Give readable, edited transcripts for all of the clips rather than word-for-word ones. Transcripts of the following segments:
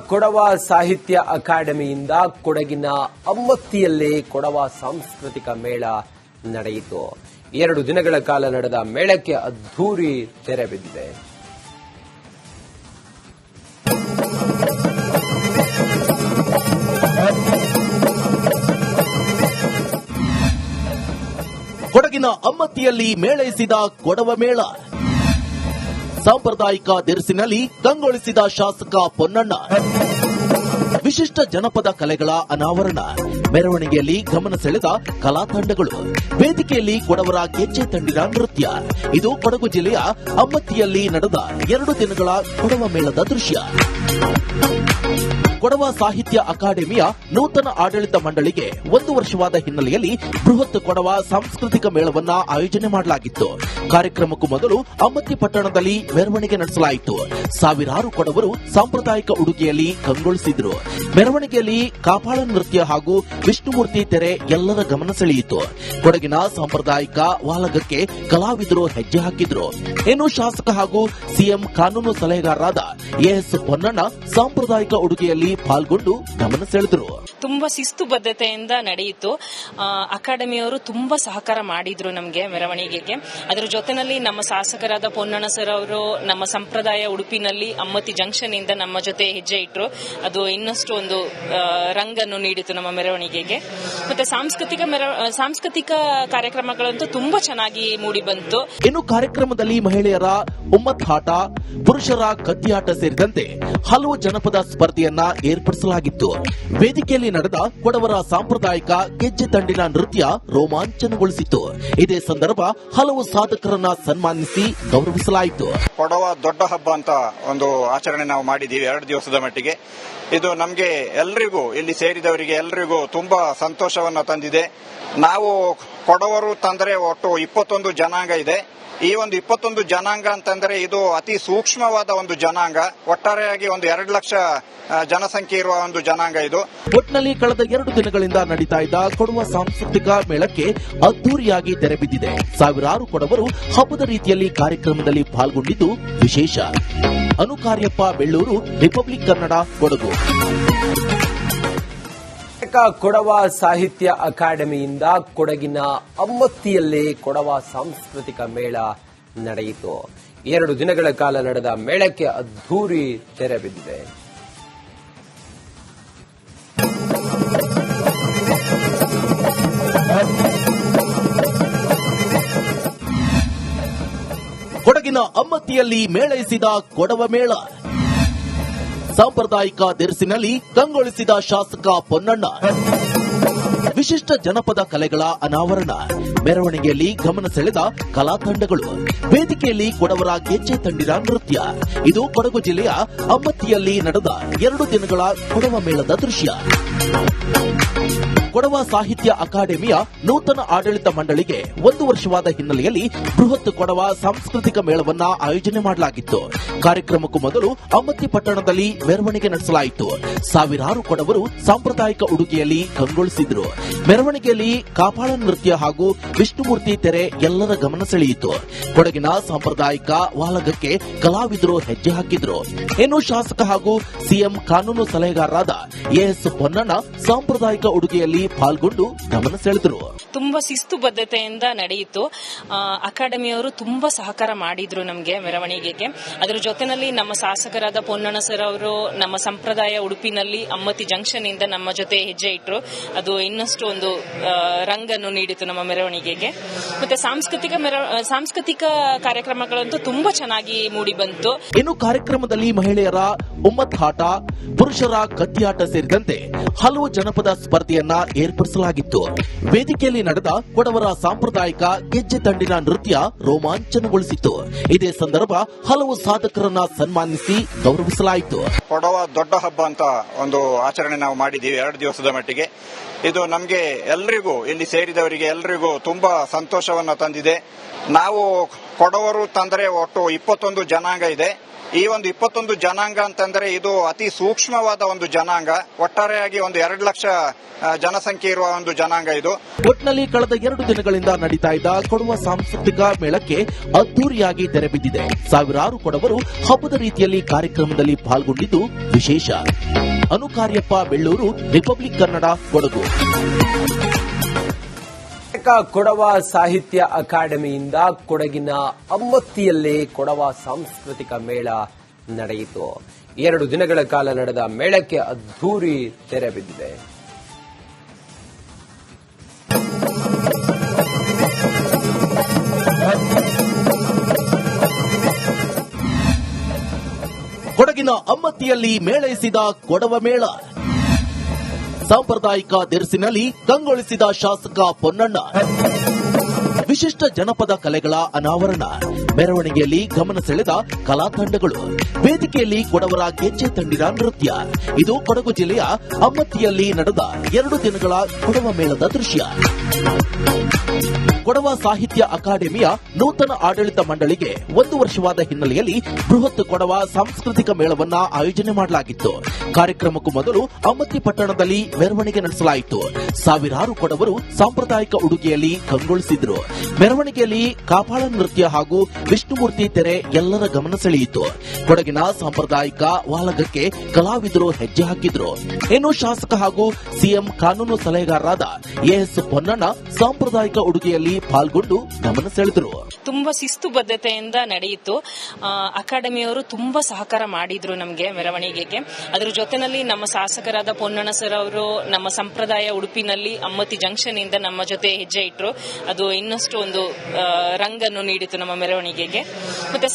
ಕೊಡವ ಸಾಹಿತ್ಯ ಅಕಾಡೆಮಿಯಿಂದ ಕೊಡಗಿನ ಅಮ್ಮತ್ತಿಯಲ್ಲಿ ಕೊಡವ ಸಾಂಸ್ಕೃತಿಕ ಮೇಳ ನಡೆಯಿತು. 2 ದಿನಗಳ ಕಾಲ ನಡೆದ ಮೇಳಕ್ಕೆ ಅದ್ಧೂರಿ ತೆರೆ ಬಿದ್ದಿದೆ. ಕೊಡಗಿನ ಅಮ್ಮತ್ತಿಯಲ್ಲಿ ಮೇಳೈಸಿದ ಕೊಡವ ಮೇಳ, ಸಾಂಪ್ರದಾಯಿಕ ದಿರಿಸಿನಲ್ಲಿ ಕಂಗೊಳಿಸಿದ ಶಾಸಕ ಪೊನ್ನಣ್ಣ, ವಿಶಿಷ್ಟ ಜನಪದ ಕಲೆಗಳ ಅನಾವರಣ, ಮೆರವಣಿಗೆಯಲ್ಲಿ ಗಮನ ಸೆಳೆದ ಕಲಾ ತಂಡಗಳು, ವೇದಿಕೆಯಲ್ಲಿ ಕೊಡವರ ಗೆಜ್ಜೆ ತಂಡಿನ ನೃತ್ಯ. ಇದು ಕೊಡಗು ಜಿಲ್ಲೆಯ ಅಮ್ಮತ್ತಿಯಲ್ಲಿ ನಡೆದ 2 ದಿನಗಳ ಕೊಡವ ಮೇಳದ ದೃಶ್ಯ. ಕೊಡವ ಸಾಹಿತ್ಯ ಅಕಾಡೆಮಿಯ ನೂತನ ಆಡಳಿತ ಮಂಡಳಿಗೆ 1 ವರ್ಷವಾದ ಹಿನ್ನೆಲೆಯಲ್ಲಿ ಬೃಹತ್ ಕೊಡವ ಸಾಂಸ್ಕೃತಿಕ ಮೇಳವನ್ನ ಆಯೋಜನೆ ಮಾಡಲಾಗಿತ್ತು. ಕಾರ್ಯಕ್ರಮಕ್ಕೂ ಮೊದಲು ಅಮ್ಮತ್ತಿ ಪಟ್ಟಣದಲ್ಲಿ ಮೆರವಣಿಗೆ ನಡೆಸಲಾಯಿತು. ಸಾವಿರಾರು ಕೊಡವರು ಸಾಂಪ್ರದಾಯಿಕ ಉಡುಗೆಯಲ್ಲಿ ಕಂಗೊಳಿಸಿದ್ರು. ಮೆರವಣಿಗೆಯಲ್ಲಿ ಕಾಪಾಳ ನೃತ್ಯ ಹಾಗೂ ವಿಷ್ಣುಮೂರ್ತಿ ತೆರೆ ಎಲ್ಲರ ಗಮನ ಸೆಳೆಯಿತು. ಕೊಡಗಿನ ಸಾಂಪ್ರದಾಯಿಕ ವಾಲಗಕ್ಕೆ ಕಲಾವಿದರು ಹೆಜ್ಜೆ ಹಾಕಿದ್ರು. ಇನ್ನು ಶಾಸಕ ಹಾಗೂ ಸಿಎಂ ಕಾನೂನು ಸಲಹೆಗಾರರಾದ ಎಎಸ್ ಪೊನ್ನಣ್ಣ ಸಾಂಪ್ರದಾಯಿಕ ಉಡುಗೆಯಲ್ಲಿ ಪಾಲ್ಗೊಂಡು ಗಮನ ಸೆಳೆದರು. ತುಂಬಾ ಶಿಸ್ತು ಬದ್ಧತೆಯಿಂದ ನಡೆಯಿತು. ಅಕಾಡೆಮಿಯವರು ತುಂಬಾ ಸಹಕಾರ ಮಾಡಿದ್ರು ನಮಗೆ ಮೆರವಣಿಗೆಗೆ. ಅದರ ಜೊತೆನಲ್ಲಿ ನಮ್ಮ ಶಾಸಕರಾದ ಪೊನ್ನಣ್ಣ ಸರ್ ಅವರು ನಮ್ಮ ಸಂಪ್ರದಾಯ ಉಡುಪಿನಲ್ಲಿ ಅಮ್ಮತ್ತಿ ಜಂಕ್ಷನ್ ಇಂದ ನಮ್ಮ ಜೊತೆ ಹೆಜ್ಜೆ ಇಟ್ಟರು. ಅದು ಇನ್ನಷ್ಟು ಒಂದು ರಂಗನ್ನು ನೀಡಿತು ನಮ್ಮ ಮೆರವಣಿಗೆಗೆ. ಮತ್ತೆ ಸಾಂಸ್ಕೃತಿಕ ಕಾರ್ಯಕ್ರಮಗಳಂತೂ ತುಂಬಾ ಚೆನ್ನಾಗಿ ಮೂಡಿ ಬಂತು. ಇನ್ನು ಕಾರ್ಯಕ್ರಮದಲ್ಲಿ ಮಹಿಳೆಯರ ಉಮ್ಮತ್ತಾಟ, ಪುರುಷರ ಕತ್ತಿಯಾಟ ಸೇರಿದಂತೆ ಹಲವು ಜನಪದ ಸ್ಪರ್ಧೆಯನ್ನ ಏರ್ಪಡಿಸಲಾಗಿತ್ತು. ವೇದಿಕೆಯಲ್ಲಿ ನಡೆದ ಕೊಡವರ ಸಾಂಪ್ರದಾಯಿಕ ಗೆಜ್ಜೆ ತಂಡಿನ ನೃತ್ಯ ರೋಮಾಂಚನಗೊಳಿಸಿತು. ಇದೇ ಸಂದರ್ಭ ಹಲವು ಸಾಧಕರನ್ನ ಸನ್ಮಾನಿಸಿ ಗೌರವಿಸಲಾಯಿತು. ಕೊಡವ ದೊಡ್ಡ ಹಬ್ಬ ಅಂತ ಒಂದು ಆಚರಣೆ ನಾವು ಮಾಡಿದೀವಿ 2 ದಿವಸದ ಮಟ್ಟಿಗೆ. ಇದು ನಮಗೆ ಎಲ್ರಿಗೂ, ಇಲ್ಲಿ ಸೇರಿದವರಿಗೆ ಎಲ್ರಿಗೂ ತುಂಬಾ ಸಂತೋಷವನ್ನ ತಂದಿದೆ. ನಾವು ಕೊಡವರು ತಂದ್ರೆ ಒಟ್ಟು 21 ಜನಾಂಗ ಇದೆ. ಈ ಒಂದು 21 ಜನಾಂಗ ಅಂತಂದ್ರೆ ಇದು ಅತಿ ಸೂಕ್ಷ್ಮವಾದ ಒಂದು ಜನಾಂಗ. ಒಟ್ಟಾರೆಯಾಗಿ ಒಂದು 2 ಲಕ್ಷ ಜನಸಂಖ್ಯೆ ಇರುವ ಒಂದು ಜನಾಂಗ ಇದು. ಒಟ್ನಲ್ಲಿ ಕಳೆದ 2 ದಿನಗಳಿಂದ ನಡೀತಾ ಇದ್ದ ಕೊಡವ ಸಾಂಸ್ಕೃತಿಕ ಮೇಳಕ್ಕೆ ಅದ್ದೂರಿಯಾಗಿ ತೆರೆ ಬಿದ್ದಿದೆ. ಸಾವಿರಾರು ಕೊಡವರು ಹಬ್ಬದ ರೀತಿಯಲ್ಲಿ ಕಾರ್ಯಕ್ರಮದಲ್ಲಿ ಪಾಲ್ಗೊಂಡಿದ್ದು ವಿಶೇಷ. ಅನುಕಾರ್ಯಪ್ಪ, ಬೆಳ್ಳೂರು, ರಿಪಬ್ಲಿಕ್ ಕನ್ನಡ, ಕೊಡಗು. ಕೊಡವ ಸಾಹಿತ್ಯ ಅಕಾಡೆಮಿಯಿಂದ ಕೊಡಗಿನ ಅಮ್ಮತ್ತಿಯಲ್ಲಿ ಕೊಡವ ಸಾಂಸ್ಕೃತಿಕ ಮೇಳ ನಡೆಯಿತು. 2 ದಿನಗಳ ಕಾಲ ನಡೆದ ಮೇಳಕ್ಕೆ ಅದ್ಧೂರಿ ತೆರೆ ಬಿದ್ದಿದೆ. ಕೊಡಗಿನ ಅಮ್ಮತ್ತಿಯಲ್ಲಿ ಮೇಳೈಸಿದ ಕೊಡವ ಮೇಳ, ಸಾಂಪ್ರದಾಯಿಕ ದಿರಿಸಿನಲ್ಲಿ ಕಂಗೊಳಿಸಿದ ಶಾಸಕ ಪೊನ್ನಣ್ಣ, ವಿಶಿಷ್ಟ ಜನಪದ ಕಲೆಗಳ ಅನಾವರಣ, ಮೆರವಣಿಗೆಯಲ್ಲಿ ಗಮನ ಸೆಳೆದ ಕಲಾ ತಂಡಗಳು, ವೇದಿಕೆಯಲ್ಲಿ ಕೊಡವರ ಗೆಜ್ಜೆ ತಂಡಿನ ನೃತ್ಯ. ಇದು ಕೊಡಗು ಜಿಲ್ಲೆಯ ಅಮ್ಮತ್ತಿಯಲ್ಲಿ ನಡೆದ 2 ದಿನಗಳ ಕೊಡವ ಮೇಳದ ದೃಶ್ಯ. ಕೊಡವ ಸಾಹಿತ್ಯ ಅಕಾಡೆಮಿಯ ನೂತನ ಆಡಳಿತ ಮಂಡಳಿಗೆ 1 ವರ್ಷವಾದ ಹಿನ್ನೆಲೆಯಲ್ಲಿ ಬೃಹತ್ ಕೊಡವ ಸಾಂಸ್ಕೃತಿಕ ಮೇಳವನ್ನ ಆಯೋಜನೆ ಮಾಡಲಾಗಿತ್ತು. ಕಾರ್ಯಕ್ರಮಕ್ಕೂ ಮೊದಲು ಅಮ್ಮತ್ತಿ ಪಟ್ಟಣದಲ್ಲಿ ಮೆರವಣಿಗೆ ನಡೆಸಲಾಯಿತು. ಸಾವಿರಾರು ಕೊಡವರು ಸಾಂಪ್ರದಾಯಿಕ ಉಡುಗೆಯಲ್ಲಿ ಕಂಗೊಳಿಸಿದ್ರು. ಮೆರವಣಿಗೆಯಲ್ಲಿ ಕಾಪಾಳ ನೃತ್ಯ ಹಾಗೂ ವಿಷ್ಣುಮೂರ್ತಿ ತೆರೆ ಎಲ್ಲರ ಗಮನ ಸೆಳೆಯಿತು. ಕೊಡಗಿನ ಸಾಂಪ್ರದಾಯಿಕ ವಾಲಗಕ್ಕೆ ಕಲಾವಿದರು ಹೆಜ್ಜೆ ಹಾಕಿದ್ರು. ಇನ್ನು ಶಾಸಕ ಹಾಗೂ ಸಿಎಂ ಕಾನೂನು ಸಲಹೆಗಾರರಾದ ಎಎಸ್ ಪೊನ್ನಣ್ಣ ಸಾಂಪ್ರದಾಯಿಕ ಉಡುಗೆಯಲ್ಲಿ ಪಾಲ್ಗೊಂಡು ಗಮನ ಸೆಳೆದರು. ತುಂಬಾ ಶಿಸ್ತು ಬದ್ಧತೆಯಿಂದ ನಡೆಯಿತು. ಅಕಾಡೆಮಿಯವರು ತುಂಬಾ ಸಹಕಾರ ಮಾಡಿದ್ರು ನಮಗೆ ಮೆರವಣಿಗೆಗೆ. ಅದರ ಜೊತೆನಲ್ಲಿ ನಮ್ಮ ಶಾಸಕರಾದ ಪೊನ್ನಣ್ಣ ಸರ್ ಅವರು ನಮ್ಮ ಸಂಪ್ರದಾಯ ಉಡುಪಿನಲ್ಲಿ ಅಮ್ಮತ್ತಿ ಜಂಕ್ಷನ್ ಇಂದ ನಮ್ಮ ಜೊತೆ ಹೆಜ್ಜೆ ಇಟ್ಟರು. ಅದು ಇನ್ನಷ್ಟು ಒಂದು ರಂಗನ್ನು ನೀಡಿತು ನಮ್ಮ ಮೆರವಣಿಗೆಗೆ. ಮತ್ತೆ ಸಾಂಸ್ಕೃತಿಕ ಕಾರ್ಯಕ್ರಮಗಳಂತೂ ತುಂಬಾ ಚೆನ್ನಾಗಿ ಮೂಡಿ ಬಂತು. ಇನ್ನು ಕಾರ್ಯಕ್ರಮದಲ್ಲಿ ಮಹಿಳೆಯರ ಉಮ್ಮತ್ತಾಟ, ಪುರುಷರ ಕತ್ತಿಯಾಟ ಸೇರಿದಂತೆ ಹಲವು ಜನಪದ ಸ್ಪರ್ಧೆಯನ್ನ ಏರ್ಪಡಿಸಲಾಗಿತ್ತು. ವೇದಿಕೆಯಲ್ಲಿ ನಡೆದ ಕೊಡವರ ಸಾಂಪ್ರದಾಯಿಕ ಗೆಜ್ಜೆ ತಂಡಿನ ನೃತ್ಯ ರೋಮಾಂಚನಗೊಳಿಸಿತು. ಇದೇ ಸಂದರ್ಭ ಹಲವು ಸಾಧಕರನ್ನ ಸನ್ಮಾನಿಸಿ ಗೌರವಿಸಲಾಯಿತು. ಕೊಡವ ದೊಡ್ಡ ಹಬ್ಬ ಅಂತ ಒಂದು ಆಚರಣೆ ನಾವು ಮಾಡಿದೀವಿ 2 ದಿವಸದ ಮಟ್ಟಿಗೆ. ಇದು ನಮಗೆ ಎಲ್ರಿಗೂ, ಇಲ್ಲಿ ಸೇರಿದವರಿಗೆ ಎಲ್ರಿಗೂ ತುಂಬಾ ಸಂತೋಷವನ್ನ ತಂದಿದೆ. ನಾವು ಕೊಡವರು ತಂದ್ರೆ ಒಟ್ಟು 21 ಜನಾಂಗ ಇದೆ. ಈ ಒಂದು 21 ಜನಾಂಗ ಅಂತಂದ್ರೆ ಇದು ಅತಿ ಸೂಕ್ಷ್ಮವಾದ ಒಂದು ಜನಾಂಗ. ಒಟ್ಟಾರೆಯಾಗಿ ಒಂದು 2 ಲಕ್ಷ ಜನಸಂಖ್ಯೆ ಇರುವ ಒಂದು ಜನಾಂಗ ಇದು. ಒಟ್ನಲ್ಲಿ ಕಳೆದ 2 ದಿನಗಳಿಂದ ನಡೀತಾ ಇದ್ದ ಕೊಡವ ಸಾಂಸ್ಕೃತಿಕ ಮೇಳಕ್ಕೆ ಅದ್ದೂರಿಯಾಗಿ ತೆರೆಬಿದ್ದಿದೆ. ಸಾವಿರಾರು ಕೊಡವರು ಹಬ್ಬದ ರೀತಿಯಲ್ಲಿ ಕಾರ್ಯಕ್ರಮದಲ್ಲಿ ಪಾಲ್ಗೊಂಡಿದ್ದು ವಿಶೇಷ. ಅನುಕಾರ್ಯಪ್ಪ ಬೆಳ್ಳೂರು, ರಿಪಬ್ಲಿಕ್ ಕನ್ನಡ, ಕೊಡಗು. ಕೊಡವ ಸಾಹಿತ್ಯ ಅಕಾಡೆಮಿಯಿಂದ ಕೊಡಗಿನ ಅಮ್ಮತ್ತಿಯಲ್ಲಿ ಕೊಡವ ಸಾಂಸ್ಕೃತಿಕ ಮೇಳ ನಡೆಯಿತು. 2 ದಿನಗಳ ಕಾಲ ನಡೆದ ಮೇಳಕ್ಕೆ ಅದ್ದೂರಿ ತೆರೆ ಬಿದ್ದಿದೆ. ಕೊಡಗಿನ ಅಮ್ಮತ್ತಿಯಲ್ಲಿ ಮೇಳೈಸಿದ ಕೊಡವ ಮೇಳ. ಸಾಂಪ್ರದಾಯಿಕ ದಿರಿಸಿನಲ್ಲಿ ಕಂಗೊಳಿಸಿದ ಶಾಸಕ ಪೊನ್ನಣ್ಣ. ವಿಶಿಷ್ಟ ಜನಪದ ಕಲೆಗಳ ಅನಾವರಣ, ಮೆರವಣಿಗೆಯಲ್ಲಿ ಗಮನ ಸೆಳೆದ ಕಲಾ ತಂಡಗಳು, ವೇದಿಕೆಯಲ್ಲಿ ಕೊಡವರ ಗೆಜ್ಜೆ ತಂಡಿನ ನೃತ್ಯ. ಇದು ಕೊಡಗು ಜಿಲ್ಲೆಯ ಅಮ್ಮತ್ತಿಯಲ್ಲಿ ನಡೆದ 2 ದಿನಗಳ ಕೊಡವ ಮೇಳದ ದೃಶ್ಯ. ಕೊಡವ ಸಾಹಿತ್ಯ ಅಕಾಡೆಮಿಯ ನೂತನ ಆಡಳಿತ ಮಂಡಳಿಗೆ 1 ವರ್ಷವಾದ ಹಿನ್ನೆಲೆಯಲ್ಲಿ ಬೃಹತ್ ಕೊಡವ ಸಾಂಸ್ಕೃತಿಕ ಮೇಳವನ್ನ ಆಯೋಜನೆ ಮಾಡಲಾಗಿತ್ತು. ಕಾರ್ಯಕ್ರಮಕ್ಕೂ ಮೊದಲು ಅಮ್ಮತ್ತಿ ಪಟ್ಟಣದಲ್ಲಿ ಮೆರವಣಿಗೆ ನಡೆಸಲಾಯಿತು. ಸಾವಿರಾರು ಕೊಡವರು ಸಾಂಪ್ರದಾಯಿಕ ಉಡುಗೆಯಲ್ಲಿ ಕಂಗೊಳಿಸಿದ್ರು. ಮೆರವಣಿಗೆಯಲ್ಲಿ ಕಾಪಾಳ ನೃತ್ಯ ಹಾಗೂ ವಿಷ್ಣುಮೂರ್ತಿ ತೆರೆ ಎಲ್ಲರ ಗಮನ ಸೆಳೆಯಿತು. ಕೊಡಗಿನ ಸಾಂಪ್ರದಾಯಿಕ ವಾಲಗಕ್ಕೆ ಕಲಾವಿದರು ಹೆಜ್ಜೆ ಹಾಕಿದ್ರು. ಇನ್ನು ಶಾಸಕ ಹಾಗೂ ಸಿಎಂ ಕಾನೂನು ಸಲಹೆಗಾರರಾದ ಎಎಸ್ ಪೊನ್ನಣ್ಣ ಸಾಂಪ್ರದಾಯಿಕ ಉಡುಗೆಯಲ್ಲಿ ಪಾಲ್ಗೊಂಡು ಗಮನ ಸೆಳೆದರು. ತುಂಬಾ ಶಿಸ್ತುಬದ್ಧತೆಯಿಂದ ನಡೆಯಿತು. ಅಕಾಡೆಮಿಯವರು ತುಂಬಾ ಸಹಕಾರ ಮಾಡಿದ್ರು ನಮಗೆ ಮೆರವಣಿಗೆಗೆ. ಅದರ ಜೊತೆನಲ್ಲಿ ನಮ್ಮ ಶಾಸಕರಾದ ಪೊನ್ನಣ್ಣ ಸರ್ ಅವರು ನಮ್ಮ ಸಂಪ್ರದಾಯ ಉಡುಪಿನಲ್ಲಿ ಅಮ್ಮತ್ತಿ ಜಂಕ್ಷನ್ ಇಂದ ನಮ್ಮ ಜೊತೆ ಹೆಜ್ಜೆ ಇಟ್ಟರು. ಅದು ಇನ್ನಷ್ಟು ಒಂದು ರಂಗನ್ನು ನೀಡಿತು ನಮ್ಮ ಮೆರವಣಿಗೆಗೆ. ಮತ್ತೆ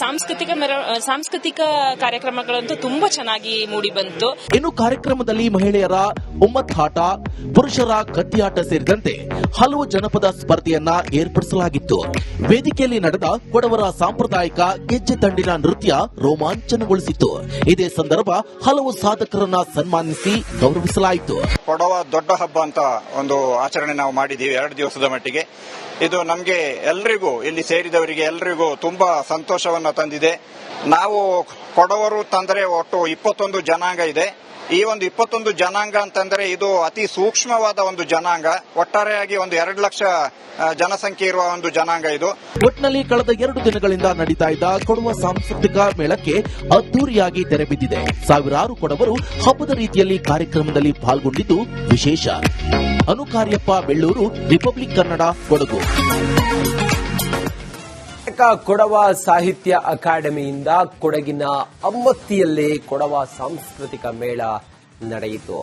ಸಾಂಸ್ಕೃತಿಕ ಕಾರ್ಯಕ್ರಮಗಳಂತೂ ತುಂಬಾ ಚೆನ್ನಾಗಿ ಮೂಡಿ ಬಂತು. ಇನ್ನು ಕಾರ್ಯಕ್ರಮದಲ್ಲಿ ಮಹಿಳೆಯರ ಉಮ್ಮತ್ತಾಟ, ಪುರುಷರ ಕತ್ತಿಯಾಟ ಸೇರಿದಂತೆ ಹಲವು ಜನಪದ ಸ್ಪರ್ಧೆಯನ್ನ ಏರ್ಪಡಿಸಲಾಗಿತ್ತು. ವೇದಿಕೆಯಲ್ಲಿ ನಡೆದ ಕೊಡವರ ಸಾಂಪ್ರದಾಯಿಕ ಗೆಜ್ಜೆ ತಂಡಿನ ನೃತ್ಯ ರೋಮಾಂಚನಗೊಳಿಸಿತು. ಇದೇ ಸಂದರ್ಭ ಹಲವು ಸಾಧಕರನ್ನ ಸನ್ಮಾನಿಸಿ ಗೌರವಿಸಲಾಯಿತು. ಕೊಡವ ದೊಡ್ಡ ಹಬ್ಬ ಅಂತ ಒಂದು ಆಚರಣೆ ನಾವು ಮಾಡಿದ್ದೀವಿ 2 ದಿವಸದ ಮಟ್ಟಿಗೆ. ಇದು ನಮಗೆ ಎಲ್ರಿಗೂ, ಇಲ್ಲಿ ಸೇರಿದವರಿಗೆ ಎಲ್ರಿಗೂ ತುಂಬಾ ಸಂತೋಷವನ್ನ ತಂದಿದೆ. ನಾವು ಕೊಡವರು ತಂದರೆ ಒಟ್ಟು 21 ಜನಾಂಗ ಇದೆ. ಈ ಒಂದು 21 ಜನಾಂಗ ಅಂತಂದ್ರೆ ಇದು ಅತಿ ಸೂಕ್ಷ್ಮವಾದ ಒಂದು ಜನಾಂಗ. ಒಟ್ಟಾರೆಯಾಗಿ ಒಂದು 2 ಲಕ್ಷ ಜನಸಂಖ್ಯೆ ಇರುವ ಒಂದು ಜನಾಂಗ ಇದು. ಒಟ್ನಲ್ಲಿ ಕಳೆದ 2 ದಿನಗಳಿಂದ ನಡೀತಾ ಇದ್ದ ಕೊಡವ ಸಾಂಸ್ಕೃತಿಕ ಮೇಳಕ್ಕೆ ಅದ್ದೂರಿಯಾಗಿ ತೆರೆಬಿದ್ದಿದೆ. ಸಾವಿರಾರು ಕೊಡವರು ಹಬ್ಬದ ರೀತಿಯಲ್ಲಿ ಕಾರ್ಯಕ್ರಮದಲ್ಲಿ ಪಾಲ್ಗೊಂಡಿದ್ದು ವಿಶೇಷ. ಅನುಕಾರ್ಯಪ್ಪ ಬೆಳ್ಳೂರು, ರಿಪಬ್ಲಿಕ್ ಕನ್ನಡ, ಕೊಡಗು. ಕೊಡವ ಸಾಹಿತ್ಯ ಅಕಾಡೆಮಿಯಿಂದ ಕೊಡಗಿನ ಅಮ್ಮತ್ತಿಯಲ್ಲಿ ಕೊಡವ ಸಾಂಸ್ಕೃತಿಕ ಮೇಳ ನಡೆಯಿತು.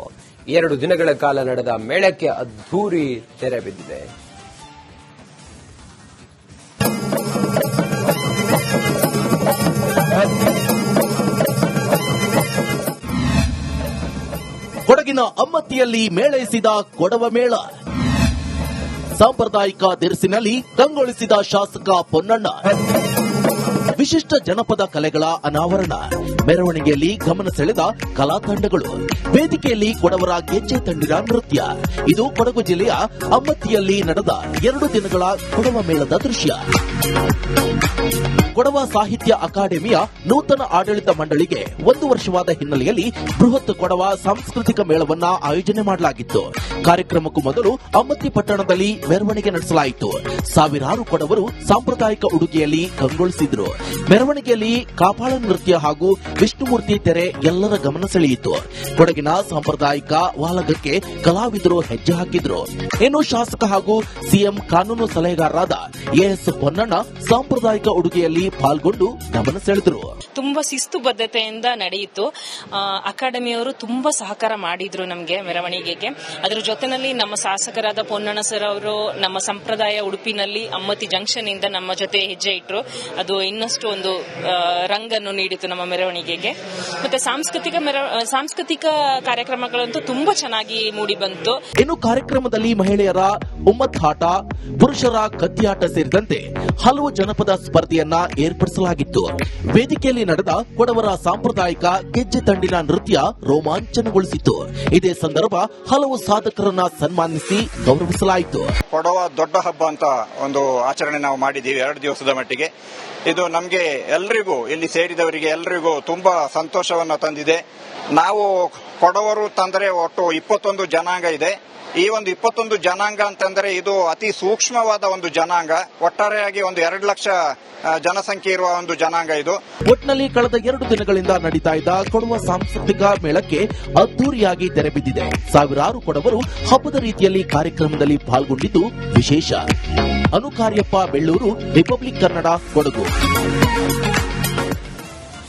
2 ದಿನಗಳ ಕಾಲ ನಡೆದ ಮೇಳಕ್ಕೆ ಅದ್ದೂರಿ ತೆರೆ ಬಿದ್ದಿದೆ. ಕೊಡಗಿನ ಅಮ್ಮತ್ತಿಯಲ್ಲಿ ಮೇಳೈಸಿದ ಕೊಡವ ಮೇಳ. ಸಾಂಪ್ರದಾಯಿಕ ದಿರಿಸಿನಲ್ಲಿ ಕಂಗೊಳಿಸಿದ ಶಾಸಕ ಪೊನ್ನಣ್ಣ. ವಿಶಿಷ್ಟ ಜನಪದ ಕಲೆಗಳ ಅನಾವರಣ, ಮೆರವಣಿಗೆಯಲ್ಲಿ ಗಮನ ಸೆಳೆದ ಕಲಾ ತಂಡಗಳು, ವೇದಿಕೆಯಲ್ಲಿ ಕೊಡವರ ಗೆಜ್ಜೆ ತಂಡಿನ ನೃತ್ಯ. ಇದು ಕೊಡಗು ಜಿಲ್ಲೆಯ ಅಮ್ಮತ್ತಿಯಲ್ಲಿ ನಡೆದ 2 ದಿನಗಳ ಕೊಡವ ಮೇಳದ ದೃಶ್ಯ. ಕೊಡವ ಸಾಹಿತ್ಯ ಅಕಾಡೆಮಿಯ ನೂತನ ಆಡಳಿತ ಮಂಡಳಿಗೆ 1 ವರ್ಷವಾದ ಹಿನ್ನೆಲೆಯಲ್ಲಿ ಬೃಹತ್ ಕೊಡವ ಸಾಂಸ್ಕೃತಿಕ ಮೇಳವನ್ನ ಆಯೋಜನೆ ಮಾಡಲಾಗಿತ್ತು. ಕಾರ್ಯಕ್ರಮಕ್ಕೂ ಮೊದಲು ಅಮ್ಮತ್ತಿ ಪಟ್ಟಣದಲ್ಲಿ ಮೆರವಣಿಗೆ ನಡೆಸಲಾಯಿತು. ಸಾವಿರಾರು ಕೊಡವರು ಸಾಂಪ್ರದಾಯಿಕ ಉಡುಗೆಯಲ್ಲಿ ಕಂಗೊಳಿಸಿದ್ರು. ಮೆರವಣಿಗೆಯಲ್ಲಿ ಕಾಪಾಳ ನೃತ್ಯ ಹಾಗೂ ವಿಷ್ಣುಮೂರ್ತಿ ತೆರೆ ಎಲ್ಲರ ಗಮನ ಸೆಳೆಯಿತು. ಕೊಡಗಿನ ಸಾಂಪ್ರದಾಯಿಕ ವಾಲಗಕ್ಕೆ ಕಲಾವಿದರು ಹೆಜ್ಜೆ ಹಾಕಿದ್ರು. ಇನ್ನು ಶಾಸಕ ಹಾಗೂ ಸಿಎಂ ಕಾನೂನು ಸಲಹೆಗಾರರಾದ ಎಎಸ್ ಪೊನ್ನಣ್ಣ ಸಾಂಪ್ರದಾಯಿಕ ಉಡುಗೆಯಲ್ಲಿ ಪಾಲ್ಗೊಂಡು ಗಮನ ಸೆಳೆದರು. ತುಂಬಾ ಶಿಸ್ತುಬದ್ಧತೆಯಿಂದ ನಡೆಯಿತು. ಅಕಾಡೆಮಿಯವರು ತುಂಬಾ ಸಹಕಾರ ಮಾಡಿದ್ರು ನಮಗೆ ಮೆರವಣಿಗೆಗೆ. ಅದರ ಜೊತೆನಲ್ಲಿ ನಮ್ಮ ಶಾಸಕರಾದ ಪೊನ್ನಣ್ಣ ಸರ್ ಅವರು ನಮ್ಮ ಸಂಪ್ರದಾಯ ಉಡುಪಿನಲ್ಲಿ ಅಮ್ಮತ್ತಿ ಜಂಕ್ಷನ್ ಇಂದ ನಮ್ಮ ಜೊತೆ ಹೆಜ್ಜೆ ಇಟ್ಟರು. ಅದು ಇನ್ನಷ್ಟು ಒಂದು ರಂಗನ್ನು ನೀಡಿತು ನಮ್ಮ ಮೆರವಣಿಗೆಗೆ. ಮತ್ತೆ ಸಾಂಸ್ಕೃತಿಕ ಕಾರ್ಯಕ್ರಮಗಳಂತೂ ತುಂಬಾ ಚೆನ್ನಾಗಿ ಮೂಡಿ ಬಂತು. ಇನ್ನು ಕಾರ್ಯಕ್ರಮದಲ್ಲಿ ಮಹಿಳೆಯರ ಉಮ್ಮತ್ತಾಟ, ಪುರುಷರ ಕತ್ತಿಯಾಟ ಸೇರಿದಂತೆ ಹಲವು ಜನಪದ ಸ್ಪರ್ಧೆಯನ್ನ ಏರ್ಪಡಿಸಲಾಗಿತ್ತು. ವೇದಿಕೆಯಲ್ಲಿ ನಡೆದ ಕೊಡವರ ಸಾಂಪ್ರದಾಯಿಕ ಗೆಜ್ಜೆ ತಂಡಿನ ನೃತ್ಯ ರೋಮಾಂಚನಗೊಳಿಸಿತು. ಇದೇ ಸಂದರ್ಭ ಹಲವು ಸಾಧಕರನ್ನ ಸನ್ಮಾನಿಸಿ ಗೌರವಿಸಲಾಯಿತು. ಕೊಡವ ದೊಡ್ಡ ಹಬ್ಬ ಅಂತ ಒಂದು ಆಚರಣೆ ನಾವು ಮಾಡಿದ್ದೀವಿ 2 ದಿವಸದ ಮಟ್ಟಿಗೆ. ಇದು ನಮಗೆ ನಮಗೆ ಎಲ್ರಿಗೂ ಇಲ್ಲಿ ಸೇರಿದವರಿಗೆ ಎಲ್ರಿಗೂ ತುಂಬಾ ಸಂತೋಷವನ್ನ ತಂದಿದೆ. ನಾವು ಕೊಡವರು ತಂದರೆ ಒಟ್ಟು 21 ಜನಾಂಗ ಇದೆ. ಈ ಒಂದು 21 ಜನಾಂಗ ಅಂತಂದ್ರೆ ಇದು ಅತಿ ಸೂಕ್ಷ್ಮವಾದ ಒಂದು ಜನಾಂಗ. ಒಟ್ಟಾರೆಯಾಗಿ ಒಂದು 2 ಲಕ್ಷ ಜನಸಂಖ್ಯೆ ಇರುವ ಒಂದು ಜನಾಂಗ ಇದು. ಒಟ್ನಲ್ಲಿ ಕಳೆದ 2 ದಿನಗಳಿಂದ ನಡೀತಾ ಇದ್ದ ಕೊಡವ ಸಾಂಸ್ಕೃತಿಕ ಮೇಳಕ್ಕೆ ಅದ್ದೂರಿಯಾಗಿ ತೆರೆಬಿದ್ದಿದೆ. ಸಾವಿರಾರು ಕೊಡವರು ಹಬ್ಬದ ರೀತಿಯಲ್ಲಿ ಕಾರ್ಯಕ್ರಮದಲ್ಲಿ ಪಾಲ್ಗೊಂಡಿದ್ದು ವಿಶೇಷ. ಅನುಕಾರ್ಯಪ್ಪ, ಬೆಳ್ಳೂರು, ರಿಪಬ್ಲಿಕ್ ಕನ್ನಡ, ಕೊಡಗು.